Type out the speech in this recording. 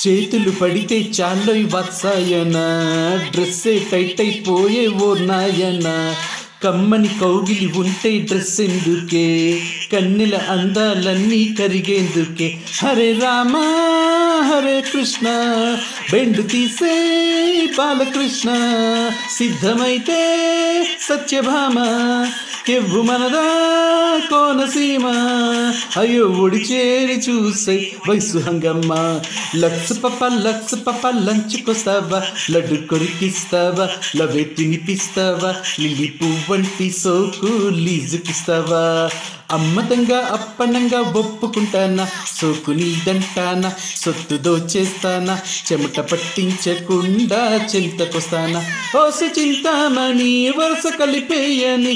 చేతులు పడితే చాలోయ్ వత్సాయన డ్రెస్సే టైట్ అయిపోయే ఓ నాయన కమ్మని కౌగిలి ఉంటే డ్రెస్ ఎందుకే కన్నెల అందాలన్నీ కరిగేందుకే హరే రామ హరే కృష్ణ బెండు తీసే బాలకృష్ణ సిద్ధమైతే సత్యభామ కెవ్వు మనదా కోనసీమ అయ్యో ఒడి చేరి చూసే వయసు హంగమ్మ లక్స్ పప్ప లంచుకొస్తావా లడ్డు కొరికిస్తావా లవే తినిపిస్తావా లిల్లీ పువ్వంటి సోకు లీజుకిస్తావా అమ్మతంగా అప్పనంగా ఒప్పుకుంటానా సోకు నీదంటానా సొత్తు దోచేస్తానా చెమట పట్టించకుండా చింతకొస్తానా ఓసి చింతామణి వరుస కలిపేయని